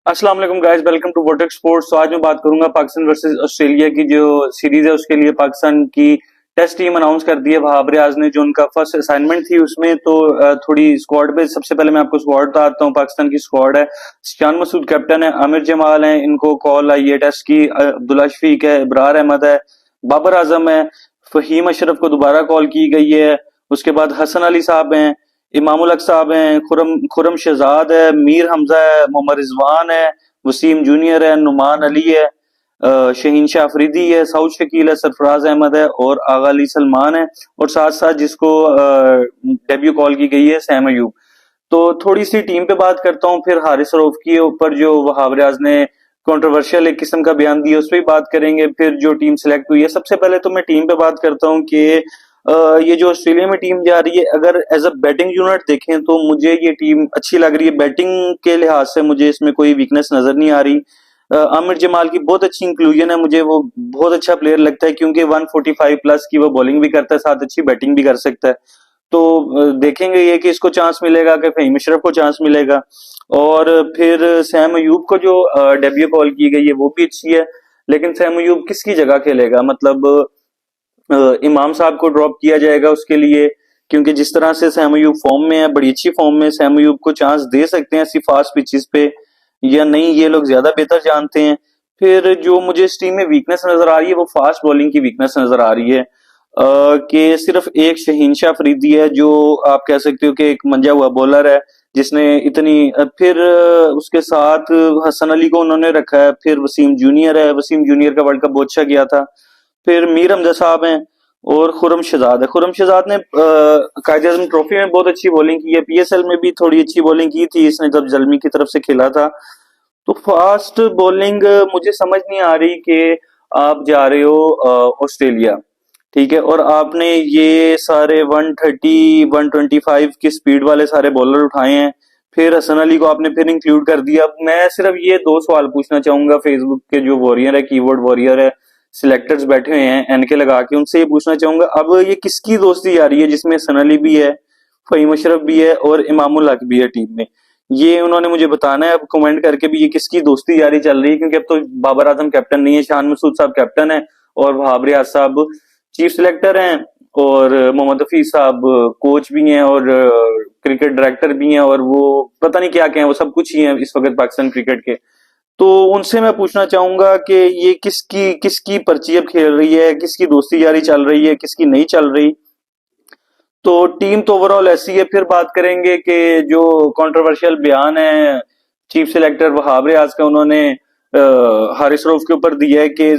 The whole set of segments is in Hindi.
अस्सलाम वालेकुम गाइस, वेलकम टू वोटेक स्पोर्ट्स। तो आज मैं बात करूंगा पाकिस्तान वर्सेस ऑस्ट्रेलिया की जो सीरीज है उसके लिए पाकिस्तान की टेस्ट टीम अनाउंस कर दी है वहाब रियाज ने। जो उनका फर्स्ट असाइनमेंट थी उसमें तो थोड़ी स्क्वाड पे सबसे पहले मैं आपको स्क्वाड बताता हूँ। पाकिस्तान की स्क्वाड है, शान मसूद कैप्टन है, आमिर जमाल है, इनको कॉल आई है टेस्ट की, अब्दुल्ला शफीक है, इब्रार अहमद है, बाबर आजम है, फहीम अशरफ को दोबारा कॉल की गई है। उसके बाद हसन अली साहब हैं, इमामुल हक साहब हैं, खुरम शहजाद है, मीर हमजा है, मोहम्मद रिजवान है, वसीम जूनियर है, नुमान अली है, शहीन शाह अफरीदी है, साउद शकील है, सरफराज अहमद है और आगा अली सलमान है। और साथ साथ जिसको डेब्यू कॉल की गई है सैम अयूब। तो थोड़ी सी टीम पे बात करता हूँ, फिर हारिस रऊफ के ऊपर जो वहाब रियाज ने कंट्रोवर्शियल एक किस्म का बयान दिया उस पर बात करेंगे, फिर जो टीम सिलेक्ट हुई है। सबसे पहले तो मैं टीम पे बात करता हूँ कि ये जो ऑस्ट्रेलिया में टीम जा रही है, अगर एज अ बैटिंग यूनिट देखें तो मुझे ये टीम अच्छी लग रही है। बैटिंग के लिहाज से मुझे इसमें कोई वीकनेस नजर नहीं आ रही। आमिर जमाल की बहुत अच्छी इंक्लूजन है, मुझे वो बहुत अच्छा प्लेयर लगता है क्योंकि 145 प्लस की वो बॉलिंग भी करता है, साथ अच्छी बैटिंग भी कर सकता है। तो देखेंगे ये कि इसको चांस मिलेगा कि फहीम अशरफ को चांस मिलेगा। और फिर सैम अयूब को जो डेब्यू कॉल की गई है वो भी अच्छी है, लेकिन सैम अयूब किसकी जगह खेलेगा? मतलब इमाम साहब को ड्रॉप किया जाएगा उसके लिए, क्योंकि जिस तरह से सैम अयूब फॉर्म में है, बड़ी अच्छी फॉर्म में, सैम अयूब को चांस दे सकते हैं ऐसी फास्ट पिचेस पे या नहीं, ये लोग ज्यादा बेहतर जानते हैं। फिर जो मुझे इस टीम में वीकनेस नजर आ रही है वो फास्ट बॉलिंग की वीकनेस नजर आ रही है। कि सिर्फ एक शहीन शाह अफरीदी है जो आप कह सकते हो कि एक मंजा हुआ बॉलर है जिसने इतनी फिर उसके साथ हसन अली को उन्होंने रखा है, फिर वसीम जूनियर है, वसीम जूनियर का वर्ल्ड कप बहुत अच्छा गया था। फिर मीर हमजा साहब हैं और खुरम शहजाद है। खुरम शहजाद ने कायदे आजम ट्रॉफी में बहुत अच्छी बॉलिंग की है, पीएसएल में भी थोड़ी अच्छी बॉलिंग की थी इसने जब जलमी की तरफ से खेला था। तो फास्ट बॉलिंग मुझे समझ नहीं आ रही कि आप जा रहे हो ऑस्ट्रेलिया, ठीक है, और आपने ये सारे 130 125 की स्पीड वाले सारे बॉलर उठाए हैं, फिर हसन अली को आपने फिर इंक्लूड कर दिया। अब मैं सिर्फ ये दो सवाल पूछना चाहूंगा, फेसबुक के जो वॉरियर है, कीबोर्ड वॉरियर है, सिलेक्टर्स बैठे हुए हैं एनके लगा के, उनसे ये पूछना चाहूंगा अब ये किसकी दोस्ती आ रही है जिसमें हसन अली भी है, फहीम अशरफ भी है और इमामुल हक भी है टीम में? ये उन्होंने मुझे बताना है अब कमेंट करके भी, ये किसकी दोस्ती यारी चल रही है, क्योंकि अब तो बाबर आजम कैप्टन नहीं है, शान मसूद साहब कैप्टन है और वहाब रियाज साहब चीफ सिलेक्टर हैं और मोहम्मद हफीज साहब कोच भी हैं और क्रिकेट डायरेक्टर भी हैं और वो पता नहीं क्या क्या है, वो सब कुछ ही है इस वक्त पाकिस्तान क्रिकेट के। तो उनसे मैं पूछना चाहूंगा कि ये किसकी किसकी पर्ची अब खेल रही है, किसकी दोस्ती यारी चल रही है, किसकी नहीं चल रही। तो टीम तो ओवरऑल ऐसी है। फिर बात करेंगे कि जो कंट्रोवर्शियल बयान है चीफ सिलेक्टर वहाब रियाज का, उन्होंने हारिस रऊफ के ऊपर दिया है कि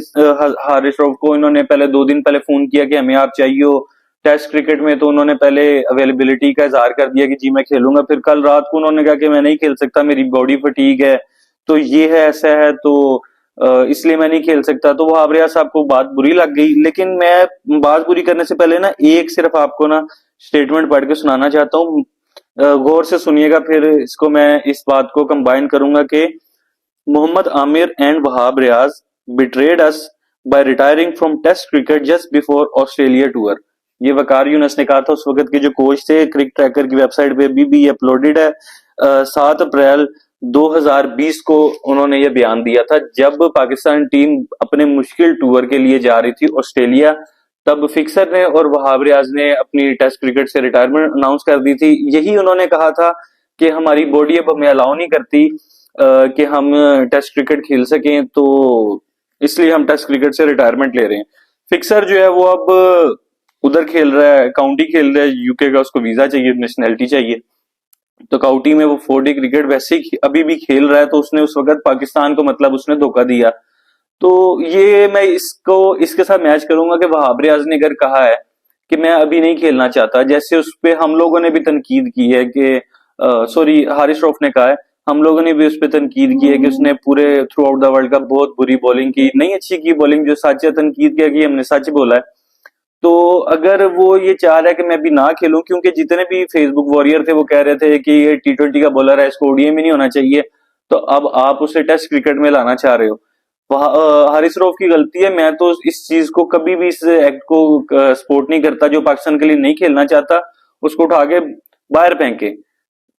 हारिस रऊफ को इन्होंने पहले 2 दिन पहले फोन किया कि हमें आप चाहिए हो टेस्ट क्रिकेट में, तो उन्होंने पहले अवेलेबिलिटी का इजहार कर दिया कि जी मैं खेलूंगा, फिर कल रात को उन्होंने कहा कि मैं नहीं खेल सकता, मेरी बॉडी फटीग है, तो ये है ऐसा है, तो इसलिए मैं नहीं खेल सकता। तो वहाब रियाज साहब को बात बुरी लग गई, लेकिन मैं बात बुरी करने से पहले ना एक सिर्फ आपको ना स्टेटमेंट पढ़ के सुनाना चाहता हूँ, गौर से सुनिएगा, फिर इसको मैं इस बात को कंबाइन करूंगा कि Mohammad Amir and Wahab Riaz betrayed us by retiring from test cricket just before Australia tour. ये वकार यूनस ने कहा था, उस वक्त के जो कोच थे, क्रिक ट्रैकर की वेबसाइट पे अभी भी अपलोडेड है। 7 अप्रैल 2020 को उन्होंने ये बयान दिया था जब पाकिस्तान टीम अपने मुश्किल टूर के लिए जा रही थी ऑस्ट्रेलिया। तब फिक्सर ने और वहाब रियाज ने अपनी टेस्ट क्रिकेट से रिटायरमेंट अनाउंस कर दी थी। यही उन्होंने कहा था कि हमारी बॉडी अब हमें अलाउ नहीं करती कि हम टेस्ट क्रिकेट खेल सकें, तो इसलिए हम टेस्ट क्रिकेट से रिटायरमेंट ले रहे हैं। फिक्सर जो है वो अब उधर खेल रहा है, काउंटी खेल रहा है यूके का, उसको वीजा चाहिए, नेशनैलिटी चाहिए, तो काउंटी में वो 4 डे क्रिकेट वैसे ही अभी भी खेल रहा है, तो उसने उस वक्त पाकिस्तान को मतलब उसने धोखा दिया। तो ये मैं इसको इसके साथ मैच करूंगा कि वहाब रियाज ने अगर कहा है कि मैं अभी नहीं खेलना चाहता, जैसे उस पे हम लोगों ने भी तनकीद की है कि सॉरी हारिस रऊफ ने कहा है, हम लोगों ने भी उस पर तनकीद की है कि उसने पूरे through out the world cup बहुत बुरी बॉलिंग की, नहीं अच्छी की बॉलिंग, जो सच है तनकीद किया कि हमने सच बोला है। तो अगर वो ये चाह रहा है कि मैं भी ना खेलूं, क्योंकि जितने भी फेसबुक वॉरियर थे वो कह रहे थे कि ये T20 का बॉलर है, इसको ओडीआई में नहीं होना चाहिए, तो अब आप उसे टेस्ट क्रिकेट में लाना चाह रहे हो। हारिस रऊफ की गलती है, मैं तो इस चीज को कभी भी इस एक्ट को सपोर्ट नहीं करता। जो पाकिस्तान के लिए नहीं खेलना चाहता उसको उठा के बाहर फेंके।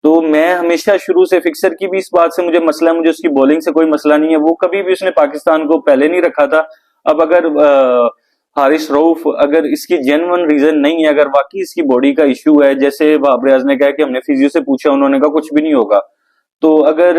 तो मैं हमेशा शुरू से फिक्सर की भी इस बात से मुझे मसला है, मुझे उसकी बॉलिंग से कोई मसला नहीं है, वो कभी भी उसने पाकिस्तान को पहले नहीं रखा था। अब अगर हारिस रऊफ अगर इसकी जेन्युइन रीजन नहीं है, अगर वाकई इसकी बॉडी का इश्यू है, जैसे वहाब रियाज ने कहा कि हमने फिजियो से पूछा, उन्होंने कहा कुछ भी नहीं होगा, तो अगर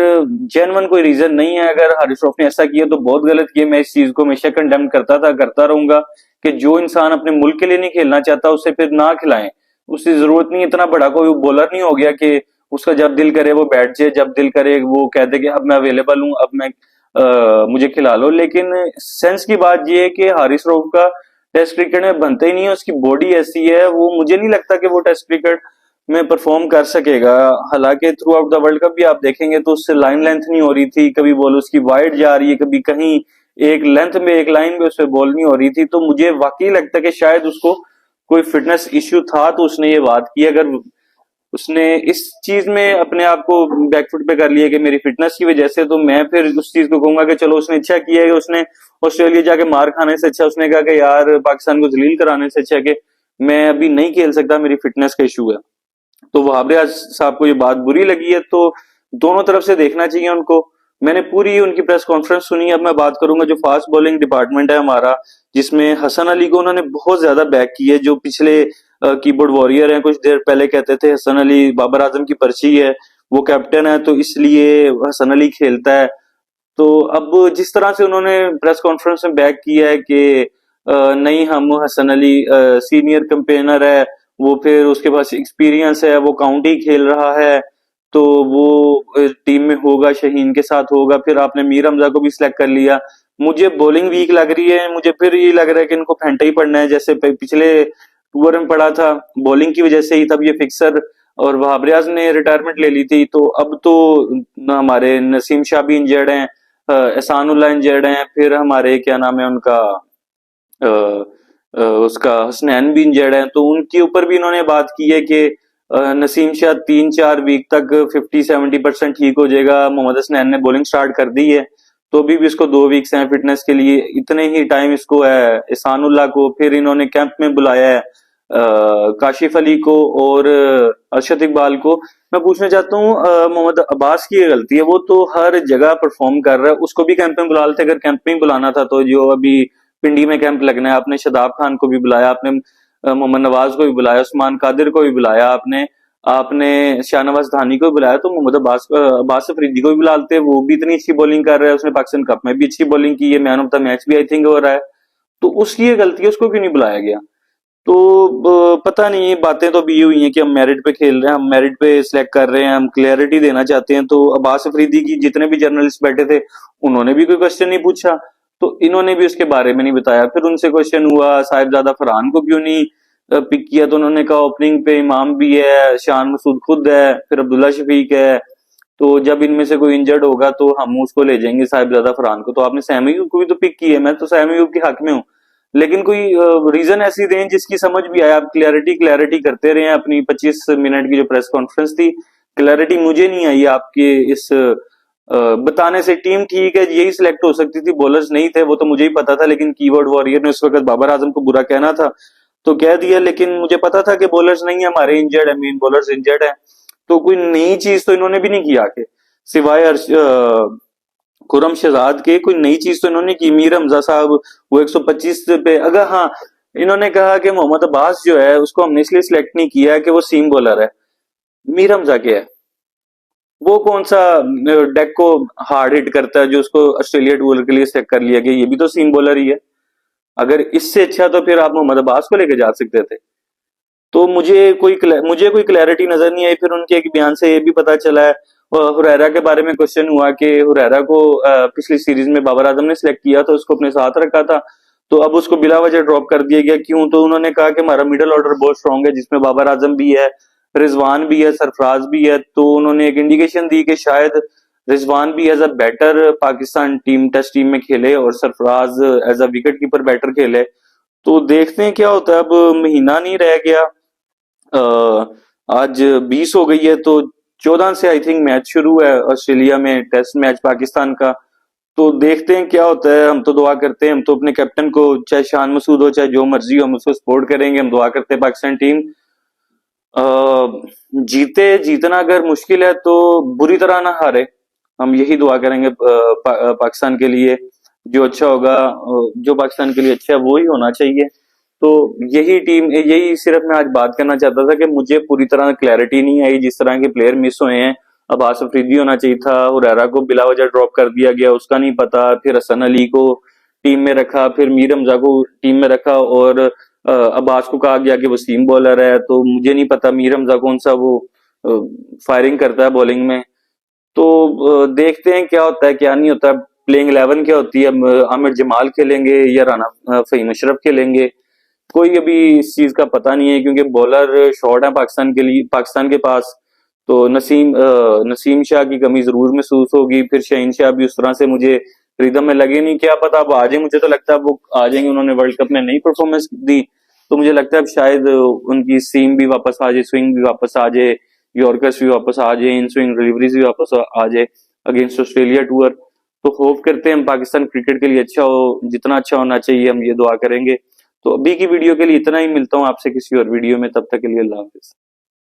जेन्युइन कोई रीजन नहीं है, अगर हारिस रऊफ ने ऐसा किया तो बहुत गलत किया। मैं इस चीज को हमेशा कंडेम करता था, करता रहूंगा कि जो इंसान अपने मुल्क के लिए नहीं खेलना चाहता उसे फिर ना खिलाएं, उसकी जरूरत नहीं, इतना बड़ा कोई बॉलर नहीं हो गया कि उसका जब दिल करे वो बैठ जाए, जब दिल करे वो कह दे कि अब मैं अवेलेबल हूं, अब मैं मुझे खिला लो। लेकिन सेंस की बात ये है कि हारिस रऊफ का टेस्ट क्रिकेट में बनता ही नहीं है, उसकी बॉडी ऐसी है, वो मुझे नहीं लगता कि वो टेस्ट क्रिकेट में परफॉर्म कर सकेगा। हालांकि through out the world cup भी आप देखेंगे तो उससे लाइन लेंथ नहीं हो रही थी, कभी बॉल उसकी वाइड जा रही है, कभी कहीं एक लेंथ में एक लाइन में उससे बॉल नहीं हो रही थी। तो मुझे वाकई लगता है कि शायद उसको कोई फिटनेस इश्यू था, तो उसने ये बात की। अगर उसने इस चीज में अपने आप को बैकफुट पे कर लिया कि मेरी फिटनेस की वजह से, तो मैं फिर उस चीज को कहूंगा कि चलो उसने अच्छा किया है, उसने ऑस्ट्रेलिया जाके मार खाने से अच्छा उसने कहा कि यार पाकिस्तान को जलील कराने से अच्छा कि मैं अभी नहीं खेल सकता, मेरी फिटनेस का इशू है। तो वहाब रियाज साहब को ये बात बुरी लगी है, तो दोनों तरफ से देखना चाहिए उनको। मैंने पूरी उनकी प्रेस कॉन्फ्रेंस सुनी। अब मैं बात करूंगा जो फास्ट बॉलिंग डिपार्टमेंट है हमारा, जिसमें हसन अली को उन्होंने बहुत ज्यादा बैक की है, जो पिछले कीबोर्ड वॉरियर हैं, कुछ देर पहले कहते थे हसन अली बाबर आजम की पर्ची है, वो कैप्टन है तो इसलिए हसन अली खेलता है। तो अब जिस तरह से उन्होंने प्रेस कॉन्फ्रेंस में बैक किया है कि नहीं, हम हसन अली सीनियर कैंपेनर है, वो फिर उसके पास एक्सपीरियंस है, वो काउंटी खेल रहा है, तो वो टीम में होगा, शहीन के साथ होगा, फिर आपने मीर हमजा को भी सिलेक्ट कर लिया। मुझे बॉलिंग वीक लग रही है, मुझे फिर ये लग रहा है कि इनको फेंटा ही पड़ना है, जैसे पिछले टूर में पड़ा था, बॉलिंग की वजह से ही तब ये फिक्सर और वहाब रियाज ने रिटायरमेंट ले ली थी। तो अब तो हमारे नसीम शाह भी इंजर्ड हैं, एहसानुल्लाह इंजर्ड हैं, फिर हमारे क्या नाम है उनका अ, उसका हसनैन भी इंजर्ड है, तो उनके ऊपर भी इन्होंने बात की है कि नसीम शाह 3-4 वीक तक 50-70% ठीक हो जाएगा। मोहम्मद हसनैन ने बॉलिंग स्टार्ट कर दी है, तो अभी भी इसको 2 वीक्स हैं फिटनेस के लिए, इतने ही टाइम इसको है। एहसानुल्लाह को फिर इन्होंने कैंप में बुलाया है, काशिफ अली को और अरशद इकबाल को। मैं पूछना चाहता हूँ मोहम्मद अब्बास की ये गलती है, वो तो हर जगह परफॉर्म कर रहा है, उसको भी कैंप में बुला लेते। अगर कैंप में बुलाना था तो जो अभी पिंडी में कैंप लगना है, आपने शदाब खान को भी बुलाया, आपने मोहम्मद नवाज को भी बुलाया, उस्मान कादिर को भी बुलाया, आपने आपने शाहनवाज धानी को भी बुलाया, तो मोहम्मद अब्बास अफरीदी को भी बुलाते। वो भी इतनी अच्छी बॉलिंग कर रहा है, उसने पाकिस्तान कप में भी अच्छी बॉलिंग की है, मैन ऑफ द मैच भी आई थिंक हो रहा है। तो उसकी ये गलती है, उसको क्यों नहीं बुलाया गया? तो पता नहीं, ये बातें तो भी हुई हैं कि हम मेरिट पे खेल रहे हैं, हम मेरिट पे सिलेक्ट कर रहे हैं, हम क्लैरिटी देना चाहते हैं। तो अब्बास अफरीदी की जितने भी जर्नलिस्ट बैठे थे, उन्होंने भी कोई क्वेश्चन नहीं पूछा, तो इन्होंने भी उसके बारे में नहीं बताया। फिर उनसे क्वेश्चन हुआ साहिबजादा फरहान को क्यों नहीं पिक किया, तो उन्होंने कहा ओपनिंग पे इमाम भी है, शान मसूद खुद है, फिर अब्दुल्ला शफीक है, तो जब इनमें से कोई इंजर्ड होगा तो हम उसको ले जाएंगे साहिबजादा फरहान को। तो आपने सहमी को भी तो पिक की है, मैं तो सहमी के हक में हूँ, लेकिन कोई रीजन ऐसी दें जिसकी समझ भी आए। आप क्लैरिटी क्लैरिटी करते रहे, अपनी 25 मिनट की जो प्रेस कॉन्फ्रेंस थी, क्लैरिटी मुझे नहीं आई आपके इस बताने से। टीम ठीक है, यही सिलेक्ट हो सकती थी, बॉलर्स नहीं थे, वो तो मुझे ही पता था, लेकिन कीवर्ड वॉरियर ने उस वक्त बाबर आजम को बुरा कहना था तो कह दिया, लेकिन मुझे पता था कि बॉलर्स नहीं है हमारे, इंजर्ड है, मेन बॉलर्स इंजर्ड है। तो कोई नई चीज तो इन्होंने भी नहीं किया आके, सिवाय खुरम शहजाद के कोई नई चीज तो इन्होंने की। मीर हमजा साहब वो 125 पे, अगर हाँ, इन्होंने कहा कि मोहम्मद अब्बास जो है उसको हमने इसलिए सिलेक्ट नहीं किया कि वो सीम बॉलर है। मीर हमजा क्या है, वो कौन सा डेक को हार्ड हिट करता है जो उसको ऑस्ट्रेलिया टूर के लिए सिलेक्ट कर लिया गया, ये भी तो सीम बॉलर ही है। अगर इससे अच्छा तो फिर आप मोहम्मद अब्बास को लेके जा सकते थे। तो मुझे कोई क्लैरिटी नजर नहीं आई। फिर उनके एक बयान से ये भी पता चला है, हुरैरा के बारे में क्वेश्चन हुआ कि हुरैरा को पिछली सीरीज में बाबर आजम ने सिलेक्ट किया, तो उसको अपने साथ रखा था, तो अब उसको बिला वजह ड्रॉप कर दिया गया, क्यों? तो उन्होंने कहा कि हमारा मिडिल ऑर्डर बहुत स्ट्रांग है, जिसमें बाबर आजम भी है, रिजवान भी है, सरफराज भी है। तो उन्होंने एक इंडिकेशन दी कि शायद रिजवान भी as a batter Pakistan test team में खेले और Sarfaraz as a wicket keeper batter खेले। तो देखते हैं क्या होता है। अब महीना नहीं रह गया, आज 20 हो गई है, तो 14 से आई थिंक मैच शुरू है ऑस्ट्रेलिया में, टेस्ट मैच पाकिस्तान का। तो देखते हैं क्या होता है। हम तो दुआ करते हैं, हम तो अपने कैप्टन को, चाहे शान मसूद हो चाहे जो मर्जी हो, हम उसको सपोर्ट करेंगे, हम दुआ करते हैं पाकिस्तान टीम जीतना अगर मुश्किल है तो बुरी तरह ना हारे, हम यही दुआ करेंगे पाकिस्तान के लिए। जो अच्छा होगा, जो पाकिस्तान के लिए अच्छा है वो ही होना चाहिए। तो यही टीम, यही सिर्फ मैं आज बात करना चाहता था कि मुझे पूरी तरह क्लैरिटी नहीं आई, जिस तरह के प्लेयर मिस हुए हैं। अब आसिफ अफरीदी होना चाहिए था, हुरैरा को बिला वजह ड्रॉप कर दिया गया, उसका नहीं पता। फिर हसन अली को टीम में रखा, फिर मीर हमजा को टीम में रखा, और अब्बास को कहा गया कि वो सीम बॉलर है। तो मुझे नहीं पता मीर हमजा कौन सा वो फायरिंग करता है बॉलिंग में। तो देखते हैं क्या होता है क्या नहीं होता। प्लेइंग 11 क्या होती है, आमिर जमाल खेलेंगे या राना फहीम अशरफ खेलेंगे, कोई अभी इस चीज का पता नहीं है, क्योंकि बॉलर शॉर्ट है पाकिस्तान के लिए, पाकिस्तान के पास। तो नसीम शाह की कमी जरूर महसूस होगी। फिर शहीन शाह भी उस तरह से मुझे रिदम में लगे नहीं, क्या पता अब आ जाए। मुझे तो लगता है वो आ जाएंगे, उन्होंने वर्ल्ड कप में नई परफॉर्मेंस दी, तो मुझे लगता है अब शायद उनकी सीम भी वापस आ जाए, स्विंग भी वापस आ जाए, यॉर्कर्स भी वापस आ जाए, इन स्विंग डिलीवरीज भी वापस आ जाए अगेंस्ट ऑस्ट्रेलिया टूर। तो होप करते हैं हम पाकिस्तान क्रिकेट के लिए अच्छा हो, जितना अच्छा होना चाहिए हम ये दुआ करेंगे। तो अभी की वीडियो के लिए इतना ही, मिलता हूँ आपसे किसी और वीडियो में, तब तक के लिए अल्लाह हाफिज।